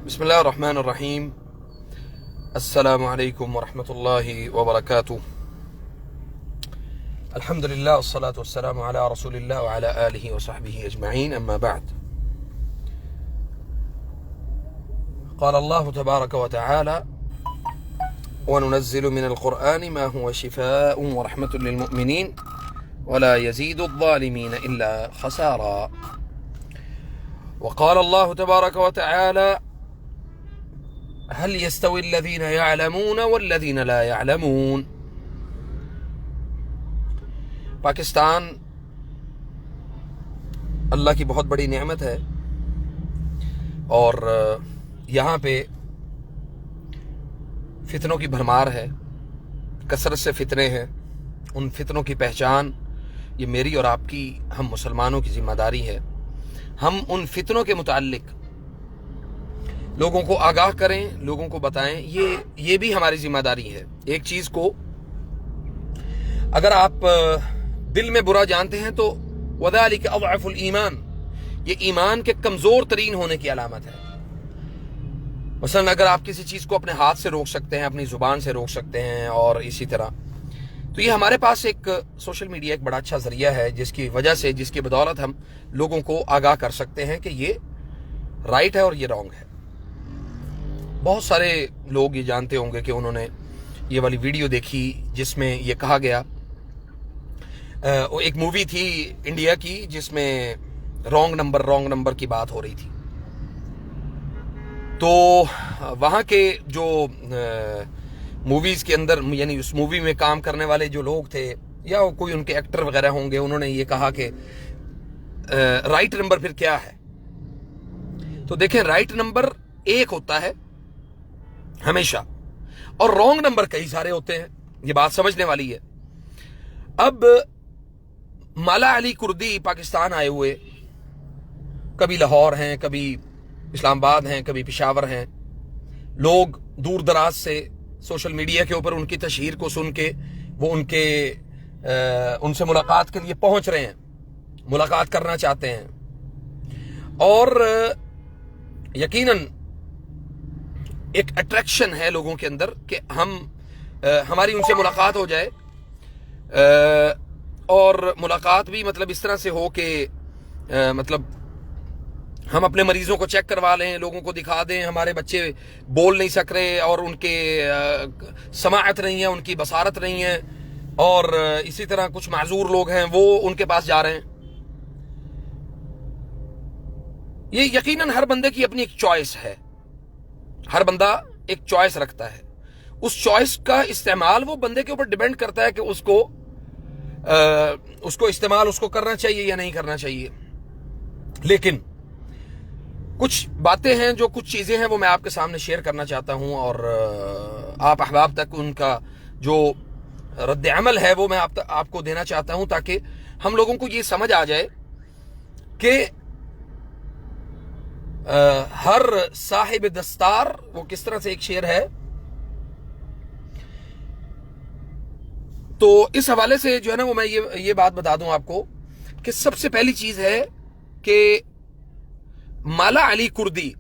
بسم الله الرحمن الرحيم. السلام عليكم ورحمة الله وبركاته. الحمد لله والصلاة والسلام على رسول الله وعلى آله وصحبه أجمعين، أما بعد. قال الله تبارك وتعالى: وننزل من القرآن ما هو شفاء ورحمة للمؤمنين ولا يزيد الظالمين إلا خسارا. وقال الله تبارك وتعالى: هل يستوي الذين يعلمون والذين لا يعلمون. پاکستان اللہ کی بہت بڑی نعمت ہے اور یہاں پہ فتنوں کی بھرمار ہے، کثرت سے فتنے ہیں. ان فتنوں کی پہچان یہ میری اور آپ کی، ہم مسلمانوں کی ذمہ داری ہے. ہم ان فتنوں کے متعلق لوگوں کو آگاہ کریں، لوگوں کو بتائیں. یہ بھی ہماری ذمہ داری ہے. ایک چیز کو اگر آپ دل میں برا جانتے ہیں تو وَذَلِكَ أَضْعَفُ الْإِيمَانِ، یہ ایمان کے کمزور ترین ہونے کی علامت ہے. مثلا اگر آپ کسی چیز کو اپنے ہاتھ سے روک سکتے ہیں، اپنی زبان سے روک سکتے ہیں، اور اسی طرح تو یہ ہمارے پاس ایک سوشل میڈیا ایک بڑا اچھا ذریعہ ہے جس کی وجہ سے، جس کی بدولت ہم لوگوں کو آگاہ کر سکتے ہیں کہ یہ رائٹ ہے اور یہ رانگ ہے. بہت سارے لوگ یہ جانتے ہوں گے کہ انہوں نے یہ والی ویڈیو دیکھی جس میں یہ کہا گیا، ایک مووی تھی انڈیا کی جس میں رانگ نمبر کی بات ہو رہی تھی. تو وہاں کے جو موویز کے اندر، یعنی اس مووی میں کام کرنے والے جو لوگ تھے یا کوئی ان کے ایکٹر وغیرہ ہوں گے، انہوں نے یہ کہا کہ رائٹ نمبر پھر کیا ہے. تو دیکھیں، رائٹ نمبر ایک ہوتا ہے ہمیشہ، اور رانگ نمبر کئی سارے ہوتے ہیں. یہ بات سمجھنے والی ہے. اب مالا علی کردی پاکستان آئے ہوئے، کبھی لاہور ہیں، کبھی اسلام آباد ہیں، کبھی پشاور ہیں. لوگ دور دراز سے سوشل میڈیا کے اوپر ان کی تشہیر کو سن کے وہ ان سے ملاقات کے لیے پہنچ رہے ہیں، ملاقات کرنا چاہتے ہیں. اور یقیناً ایک اٹریکشن ہے لوگوں کے اندر کہ ہماری ان سے ملاقات ہو جائے، اور ملاقات بھی مطلب اس طرح سے ہو کہ مطلب ہم اپنے مریضوں کو چیک کروا لیں، لوگوں کو دکھا دیں ہمارے بچے بول نہیں سک رہے اور ان کے سماعت نہیں ہے، ان کی بصارت نہیں ہے، اور اسی طرح کچھ معذور لوگ ہیں وہ ان کے پاس جا رہے ہیں. یہ یقیناً ہر بندے کی اپنی ایک چوائس ہے. ہر بندہ ایک چوائس رکھتا ہے. اس چوائس کا استعمال وہ بندے کے اوپر ڈیپینڈ کرتا ہے کہ اس کو استعمال اس کو کرنا چاہیے یا نہیں کرنا چاہیے. لیکن کچھ باتیں ہیں، جو کچھ چیزیں ہیں وہ میں آپ کے سامنے شیئر کرنا چاہتا ہوں، اور آپ احباب تک ان کا جو رد عمل ہے وہ میں آپ کو دینا چاہتا ہوں، تاکہ ہم لوگوں کو یہ سمجھ آ جائے کہ ہر صاحب دستار، وہ کس طرح سے ایک شعر ہے. تو اس حوالے سے جو ہے نا وہ میں یہ بات بتا دوں آپ کو کہ سب سے پہلی چیز ہے کہ مالا علی کردی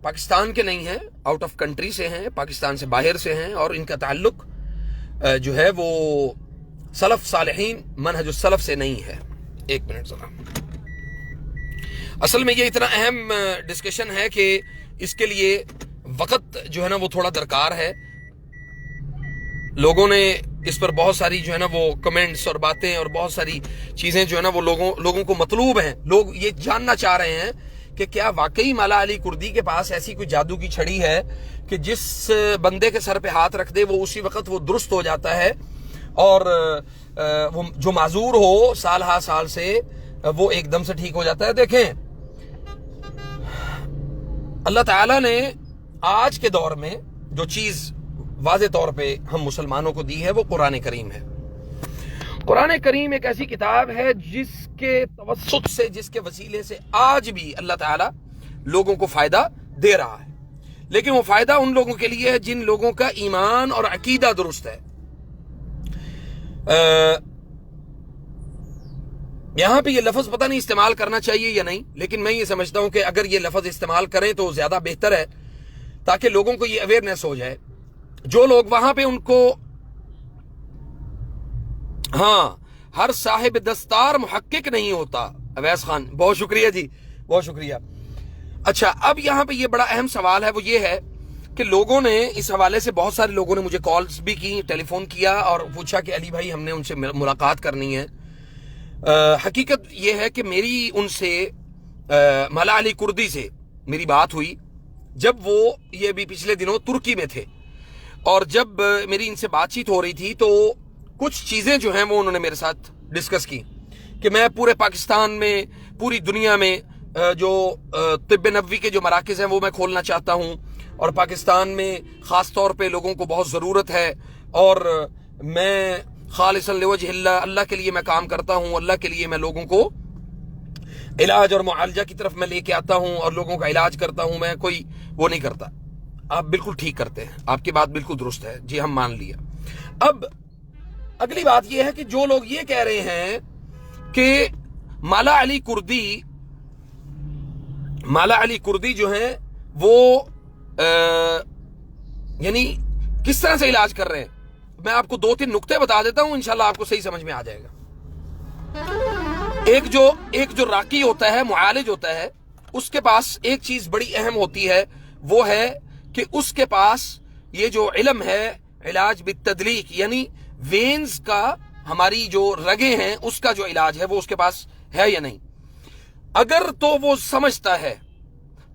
پاکستان کے نہیں ہیں، آؤٹ آف کنٹری سے ہیں، پاکستان سے باہر سے ہیں، اور ان کا تعلق جو ہے وہ سلف صالحین منہج السلف سے نہیں ہے. ایک منٹ ذرا، اصل میں یہ اتنا اہم ڈسکشن ہے کہ اس کے لیے وقت جو ہے نا وہ تھوڑا درکار ہے. لوگوں نے اس پر بہت ساری جو ہے نا وہ کمنٹس اور باتیں اور بہت ساری چیزیں جو ہے نا وہ لوگوں کو مطلوب ہیں. لوگ یہ جاننا چاہ رہے ہیں کہ کیا واقعی مالا علی کردی کے پاس ایسی کوئی جادو کی چھڑی ہے کہ جس بندے کے سر پہ ہاتھ رکھ دے وہ اسی وقت وہ درست ہو جاتا ہے، اور وہ جو معذور ہو سال ہا سال سے وہ ایک دم سے ٹھیک ہو جاتا ہے. دیکھیں، اللہ تعالیٰ نے آج کے دور میں جو چیز واضح طور پہ ہم مسلمانوں کو دی ہے وہ قرآن کریم ہے. قرآن کریم ایک ایسی کتاب ہے جس کے توسط سے، جس کے وسیلے سے آج بھی اللہ تعالیٰ لوگوں کو فائدہ دے رہا ہے. لیکن وہ فائدہ ان لوگوں کے لیے ہے جن لوگوں کا ایمان اور عقیدہ درست ہے. یہاں پہ یہ لفظ پتہ نہیں استعمال کرنا چاہیے یا نہیں، لیکن میں یہ سمجھتا ہوں کہ اگر یہ لفظ استعمال کریں تو زیادہ بہتر ہے، تاکہ لوگوں کو یہ اویئرنیس ہو جائے. جو لوگ وہاں پہ ان کو ہر صاحب دستار محقق نہیں ہوتا. اویس خان بہت شکریہ جی، بہت شکریہ. اچھا اب یہاں پہ یہ بڑا اہم سوال ہے، وہ یہ ہے کہ لوگوں نے اس حوالے سے بہت سارے لوگوں نے مجھے کالز بھی کی، ٹیلی فون کیا اور پوچھا کہ علی بھائی ہم نے ان سے ملاقات کرنی ہے. حقیقت یہ ہے کہ میری ان سے مولا علی کردی سے میری بات ہوئی جب وہ یہ بھی پچھلے دنوں ترکی میں تھے، اور جب میری ان سے بات چیت ہو رہی تھی تو کچھ چیزیں جو ہیں وہ انہوں نے میرے ساتھ ڈسکس کی کہ میں پورے پاکستان میں، پوری دنیا میں جو طب نبوی کے جو مراکز ہیں وہ میں کھولنا چاہتا ہوں، اور پاکستان میں خاص طور پہ لوگوں کو بہت ضرورت ہے، اور میں خالصاً لوجہ اللہ، اللہ کے لیے میں کام کرتا ہوں، اللہ کے لیے میں لوگوں کو علاج اور معالجہ کی طرف میں لے کے آتا ہوں اور لوگوں کا علاج کرتا ہوں، میں کوئی وہ نہیں کرتا. آپ بالکل ٹھیک کرتے ہیں، آپ کی بات بالکل درست ہے جی، ہم مان لیا. اب اگلی بات یہ ہے کہ جو لوگ یہ کہہ رہے ہیں کہ مولا علی کردی جو ہیں وہ یعنی کس طرح سے علاج کر رہے ہیں، میں آپ کو 2-3 نقطے بتا دیتا ہوں، انشاءاللہ آپ کو صحیح سمجھ میں آ جائے گا. ایک جو راقی ہوتا ہے، معالج ہوتا ہے، اس کے پاس ایک چیز بڑی اہم ہوتی ہے، وہ ہے کہ اس کے پاس یہ جو علم ہے علاج بالتدلیق، یعنی وینز کا، ہماری جو رگیں ہیں اس کا جو علاج ہے وہ اس کے پاس ہے یا نہیں. اگر تو وہ سمجھتا ہے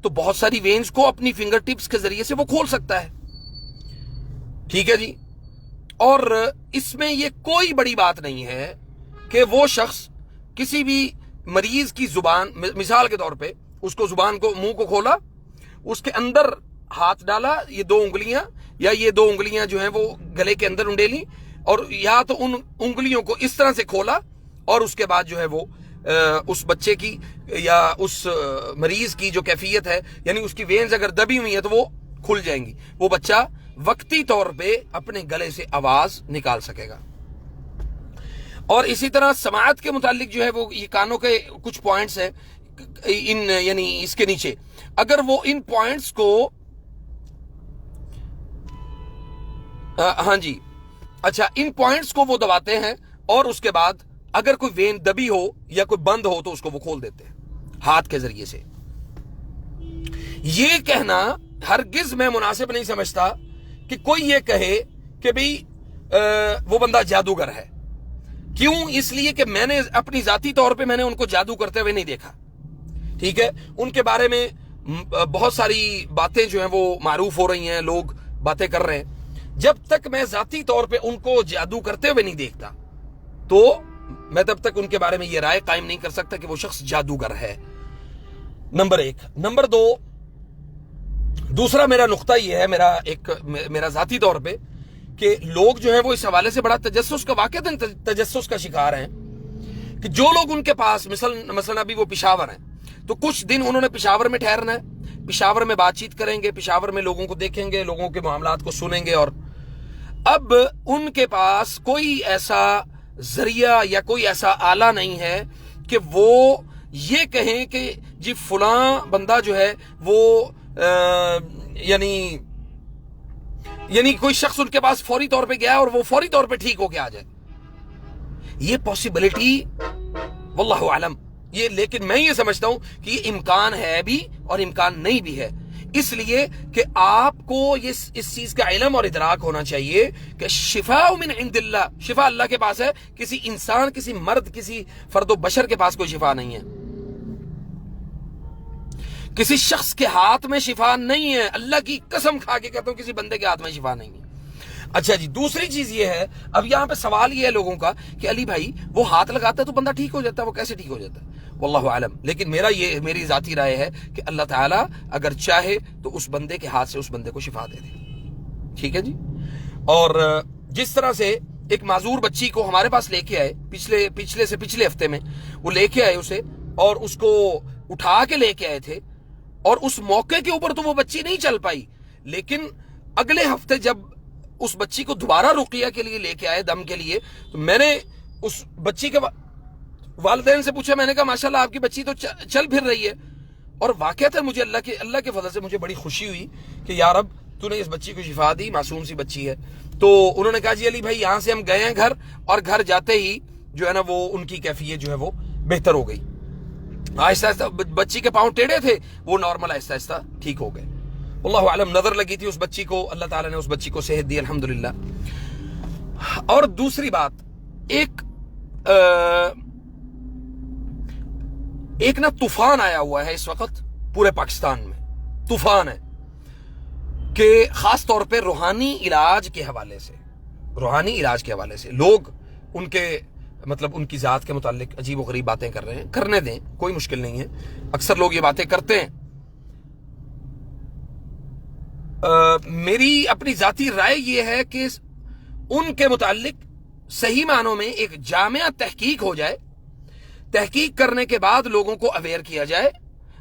تو بہت ساری وینز کو اپنی فنگر ٹپس کے ذریعے سے وہ کھول سکتا ہے. ٹھیک ہے جی. اور اس میں یہ کوئی بڑی بات نہیں ہے کہ وہ شخص کسی بھی مریض کی زبان، مثال کے طور پہ اس کو زبان کو، منہ کو کھولا، اس کے اندر ہاتھ ڈالا، یہ 2 انگلیاں یا یہ 2 انگلیاں جو ہیں وہ گلے کے اندر انڈیلی، اور یا تو ان انگلیوں کو اس طرح سے کھولا، اور اس کے بعد جو ہے وہ اس بچے کی یا اس مریض کی جو کیفیت ہے، یعنی اس کی وینز اگر دبی ہوئی ہیں تو وہ کھل جائیں گی، وہ بچہ وقتی طور پہ اپنے گلے سے آواز نکال سکے گا. اور اسی طرح سماعت کے متعلق جو ہے وہ یہ کانوں کے کچھ پوائنٹس ہیں، یعنی اس کے نیچے اگر وہ ان پوائنٹس کو ہاں جی اچھا ان پوائنٹس کو وہ دباتے ہیں، اور اس کے بعد اگر کوئی وین دبی ہو یا کوئی بند ہو تو اس کو وہ کھول دیتے ہیں ہاتھ کے ذریعے سے. یہ کہنا ہرگز میں مناسب نہیں سمجھتا کہ کوئی یہ کہے کہ بھئی وہ بندہ جادوگر ہے. کیوں؟ اس لیے کہ میں نے اپنی ذاتی طور پہ میں نے ان کو جادو کرتے ہوئے نہیں دیکھا. ٹھیک ہے، ان کے بارے میں بہت ساری باتیں جو ہیں وہ معروف ہو رہی ہیں، لوگ باتیں کر رہے ہیں. جب تک میں ذاتی طور پہ ان کو جادو کرتے ہوئے نہیں دیکھتا تو میں تب تک ان کے بارے میں یہ رائے قائم نہیں کر سکتا کہ وہ شخص جادوگر ہے. نمبر 1. نمبر 2، دوسرا میرا نقطہ یہ ہے، میرا ذاتی طور پہ، کہ لوگ جو ہیں وہ اس حوالے سے بڑا تجسس کا، واقعتاً تجسس کا شکار ہیں کہ جو لوگ ان کے پاس مثلا ابھی وہ پشاور ہیں تو کچھ دن انہوں نے پشاور میں ٹھہرنا ہے، پشاور میں بات چیت کریں گے، پشاور میں لوگوں کو دیکھیں گے، لوگوں کے معاملات کو سنیں گے، اور اب ان کے پاس کوئی ایسا ذریعہ یا کوئی ایسا آلہ نہیں ہے کہ وہ یہ کہیں کہ جی فلاں بندہ جو ہے وہ یعنی کوئی شخص ان کے پاس فوری طور پہ گیا اور وہ فوری طور پہ ٹھیک ہو کے آ جائے. یہ پاسبلٹی واللہ اعلم، یہ لیکن میں یہ سمجھتا ہوں کہ یہ امکان ہے بھی اور امکان نہیں بھی ہے، اس لیے کہ آپ کو اس چیز کا علم اور ادراک ہونا چاہیے کہ شفاء من عند اللہ، شفا اللہ کے پاس ہے، کسی انسان، کسی مرد، کسی فرد و بشر کے پاس کوئی شفا نہیں ہے، کسی شخص کے ہاتھ میں شفا نہیں ہے. اللہ کی قسم کھا کے کہتا ہوں کسی بندے کے ہاتھ میں شفا نہیں ہے. اچھا جی، دوسری چیز یہ ہے، اب یہاں پہ سوال یہ ہے لوگوں کا کہ علی بھائی وہ ہاتھ لگاتا ہے تو بندہ ٹھیک ہو جاتا ہے، وہ کیسے ٹھیک ہو جاتا ہے؟ واللہ عالم. لیکن میری ذاتی رائے ہے کہ اللہ تعالیٰ اگر چاہے تو اس بندے کے ہاتھ سے اس بندے کو شفا دے دے. ٹھیک ہے جی. اور جس طرح سے ایک معذور بچی کو ہمارے پاس لے کے آئے پچھلے ہفتے میں، وہ لے کے آئے اسے اور اس کو اٹھا کے لے کے آئے تھے، اور اس موقع کے اوپر تو وہ بچی نہیں چل پائی، لیکن اگلے ہفتے جب اس بچی کو دوبارہ رقیہ کے لیے لے کے آئے، دم کے لیے، تو میں نے اس بچی کے والدین سے پوچھا، میں نے کہا ماشاءاللہ آپ کی بچی تو چل پھر رہی ہے. اور واقعتاً مجھے اللہ کے فضل سے مجھے بڑی خوشی ہوئی کہ یا رب تو نے اس بچی کو شفا دی، معصوم سی بچی ہے. تو انہوں نے کہا جی علی بھائی یہاں سے ہم گئے ہیں گھر، اور گھر جاتے ہی جو ہے نا وہ ان کی کیفیت جو ہے وہ بہتر ہو گئی. آہستہ آہستہ بچی کے پاؤں ٹیڑھے تھے، وہ نارمل آہستہ آہستہ ٹھیک ہو گئے. اللہ عالم، نظر لگی تھی اس بچی کو، اللہ تعالیٰ نے اس بچی کو صحت دی الحمدللہ. اور دوسری بات، ایک نا طوفان آیا ہوا ہے اس وقت پورے پاکستان میں. طوفان ہے کہ خاص طور پہ روحانی علاج کے حوالے سے لوگ ان کے مطلب ان کی ذات کے متعلق عجیب و غریب باتیں کر رہے ہیں. کرنے دیں، کوئی مشکل نہیں ہے، اکثر لوگ یہ باتیں کرتے ہیں. میری اپنی ذاتی رائے یہ ہے کہ ان کے متعلق صحیح معنوں میں ایک جامع تحقیق ہو جائے. تحقیق کرنے کے بعد لوگوں کو اویئر کیا جائے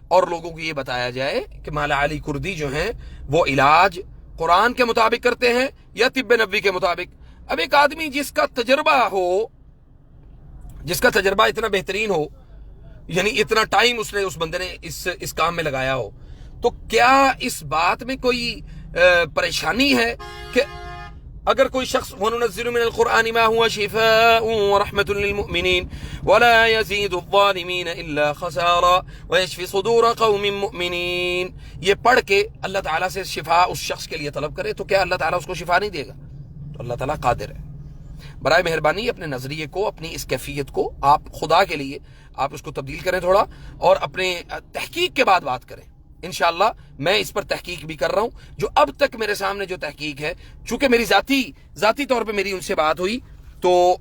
اور لوگوں کو یہ بتایا جائے کہ مولا علی کردی جو ہیں وہ علاج قرآن کے مطابق کرتے ہیں یا طب نبوی کے مطابق. اب ایک آدمی جس کا تجربہ اتنا بہترین ہو، یعنی اتنا ٹائم اس بندے نے اس کام میں لگایا ہو، تو کیا اس بات میں کوئی پریشانی ہے کہ اگر کوئی شخص وَنُنَزِّلُ مِنَ الْقُرْآنِ مَا هُوَ شِفَاءٌ وَرَحْمَةٌ لِّلْمُؤْمِنِينَ وَلَا يَزِيدُ الظَّالِمِينَ إِلَّا خَسَارًا وَيَشْفِي صُدُورَ قَوْمٍ مُؤْمِنِينَ. یہ پڑھ کے اللہ تعالیٰ سے شفا اس شخص کے لیے طلب کرے تو کیا اللہ تعالیٰ اس کو شفا نہیں دے گا؟ تو اللہ تعالیٰ قادر ہے. برائے مہربانی اپنے نظریے کو، اپنی اس کیفیت کو آپ خدا کے لیے آپ اس کو تبدیل کریں تھوڑا، اور اپنے تحقیق کے بعد بات کریں. انشاءاللہ میں اس پر تحقیق بھی کر رہا ہوں. جو اب تک میرے سامنے جو تحقیق ہے، چونکہ میری ذاتی طور پہ میری ان سے بات ہوئی، تو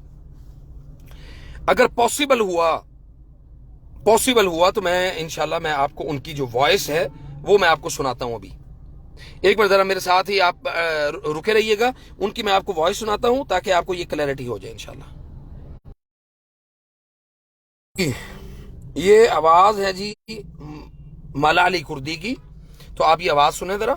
اگر پاسبل ہوا تو میں انشاءاللہ میں آپ کو ان کی جو وائس ہے وہ میں آپ کو سناتا ہوں. ابھی ایک منٹ ذرا میرے ساتھ ہی آپ رکے رہیے گا، ان کی میں آپ کو وائس سناتا ہوں تاکہ آپ کو یہ کلیئرٹی ہو جائے انشاءاللہ. یہ آواز ہے جی مولا علی کردی کی، تو آپ یہ آواز سنیں ذرا.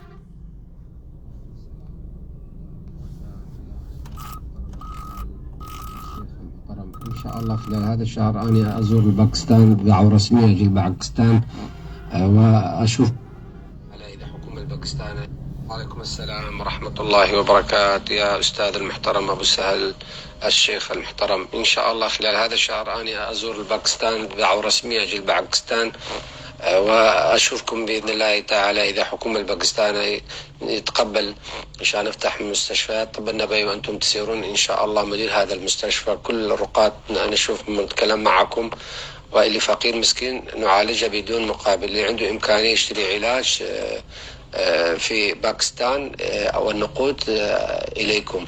إن شاء الله خلال هذا الشهر أنا أزور الباكستان بدعوة رسمية أجي الباكستان وأشوف على إذا حكومة الباكستان. وعليكم السلام ورحمة الله وبركاته يا أستاذ المحترم أبو سهل الشيخ المحترم. إن شاء الله خلال هذا الشهر أنا أزور الباكستان بدعوة رسمية أجي الباكستان وأشوفكم بإذن الله تعالى إذا حكومة الباكستان يتقبل عشان نفتح مستشفيات طب النبوي وأنتم تسيرون إن شاء الله مدير هذا المستشفى. كل الرقاة أنا أشوف نتكلم معكم، واللي فقير مسكين نعالجه بدون مقابل. اللي عنده إمكانية يشتري علاج في باكستان أو النقود إليكم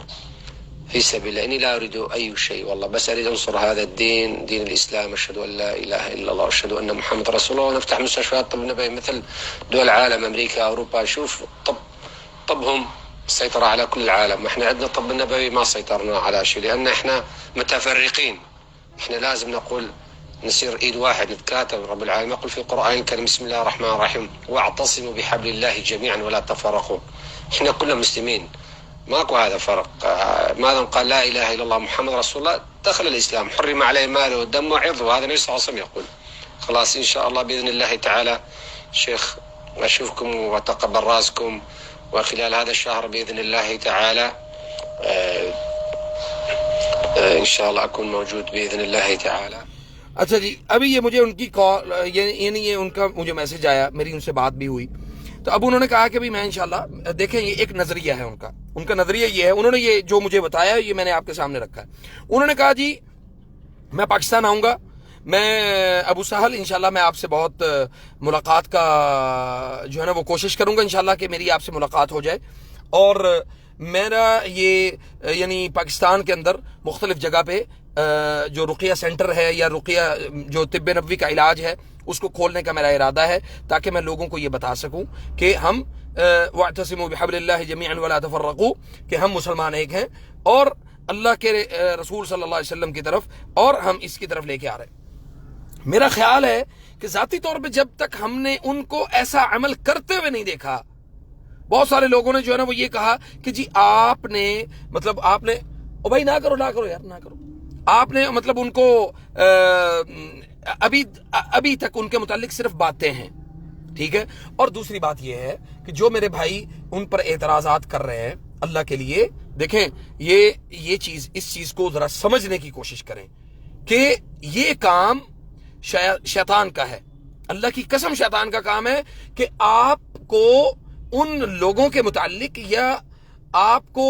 في سبيل، لأني لا أريد أي شيء والله، بس أريد أنصر هذا الدين، دين الإسلام. أشهد أن لا إله إلا الله وأشهد أن محمد رسول الله، ونفتح مستشفيات طب نبوي مثل دول العالم أمريكا أوروبا. شوف طبهم سيطر على كل العالم، وإحنا عندنا طب النبوي ما سيطرنا على شيء، لأن إحنا متفرقين. إحنا لازم نقول نصير إيد واحد، نتكاتف. رب العالمين يقول في القرآن الكريم بسم الله الرحمن الرحيم واعتصموا بحبل الله جميعا ولا تفرقوا. إحنا كلنا مسلمين، ماكو هذا فرق. ما دام قال لا اله الا الله محمد رسول الله دخل الاسلام، حرم عليه ماله ودمه وعرضه، وهذا النبي صلى الله عليه وسلم يقول. خلاص ان شاء الله باذن الله تعالى شيخ اشوفكم وتقبل راسكم، وخلال هذا الشهر باذن الله تعالى ان شاء الله اكون موجود باذن الله تعالى. اچھا جی، ابھی یہ مجھے ان کی کال یعنی یہ ان کا مجھے میسج آیا، میری ان سے بات بھی ہوئی. تو اب انہوں نے کہا کہ بھی میں انشاءاللہ دیکھیں یہ ایک نظریہ ہے ان کا نظریہ یہ ہے، انہوں نے یہ جو مجھے بتایا یہ میں نے آپ کے سامنے رکھا ہے. انہوں نے کہا جی میں پاکستان آؤں گا، میں ابو سہل انشاءاللہ میں آپ سے بہت ملاقات کا جو ہے نا وہ کوشش کروں گا انشاءاللہ کہ میری آپ سے ملاقات ہو جائے. اور میرا یہ یعنی پاکستان کے اندر مختلف جگہ پہ جو رقیہ سینٹر ہے یا رقیہ جو طب نبوی کا علاج ہے اس کو کھولنے کا میرا ارادہ ہے، تاکہ میں لوگوں کو یہ بتا سکوں کہ ہم واعتصموا بحبل اللہ جميعا ولا تفرقوا، کہ ہم مسلمان ایک ہیں اور اللہ کے رسول صلی اللہ علیہ وسلم کی طرف اور ہم اس کی طرف لے کے آ رہے ہیں. میرا خیال ہے کہ ذاتی طور پہ جب تک ہم نے ان کو ایسا عمل کرتے ہوئے نہیں دیکھا، بہت سارے لوگوں نے جو ہے نا وہ یہ کہا کہ جی آپ نے او بھائی نہ کرو یار نہ کرو، آپ نے مطلب ان کو ابھی تک ان کے متعلق صرف باتیں ہیں، ٹھیک ہے. اور دوسری بات یہ ہے کہ جو میرے بھائی ان پر اعتراضات کر رہے ہیں، اللہ کے لیے دیکھیں یہ چیز، اس چیز کو ذرا سمجھنے کی کوشش کریں کہ یہ کام شیطان کا ہے. اللہ کی قسم شیطان کا کام ہے کہ آپ کو ان لوگوں کے متعلق یا آپ کو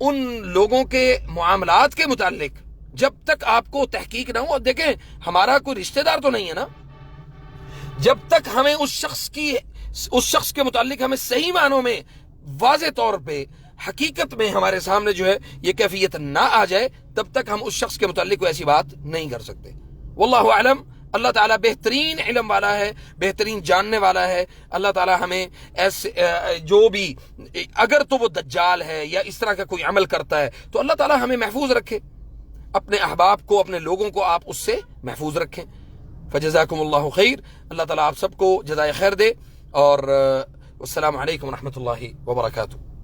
ان لوگوں کے معاملات کے متعلق جب تک آپ کو تحقیق نہ ہو، دیکھیں ہمارا کوئی رشتہ دار تو نہیں ہے نا، جب تک ہمیں اس شخص کے متعلق ہمیں صحیح معنوں میں واضح طور پہ حقیقت میں ہمارے سامنے جو ہے یہ کیفیت نہ آ جائے، تب تک ہم اس شخص کے متعلق کوئی ایسی بات نہیں کر سکتے. واللہ اعلم. اللہ تعالیٰ بہترین علم والا ہے، بہترین جاننے والا ہے. اللہ تعالیٰ ہمیں ایسے جو بھی، اگر تو وہ دجال ہے یا اس طرح کا کوئی عمل کرتا ہے تو اللہ تعالیٰ ہمیں محفوظ رکھے، اپنے احباب کو، اپنے لوگوں کو آپ اس سے محفوظ رکھیں. فجزاکم اللہ خیر. اللہ تعالیٰ آپ سب کو جزائے خیر دے. اور السلام علیکم ورحمۃ اللہ وبرکاتہ.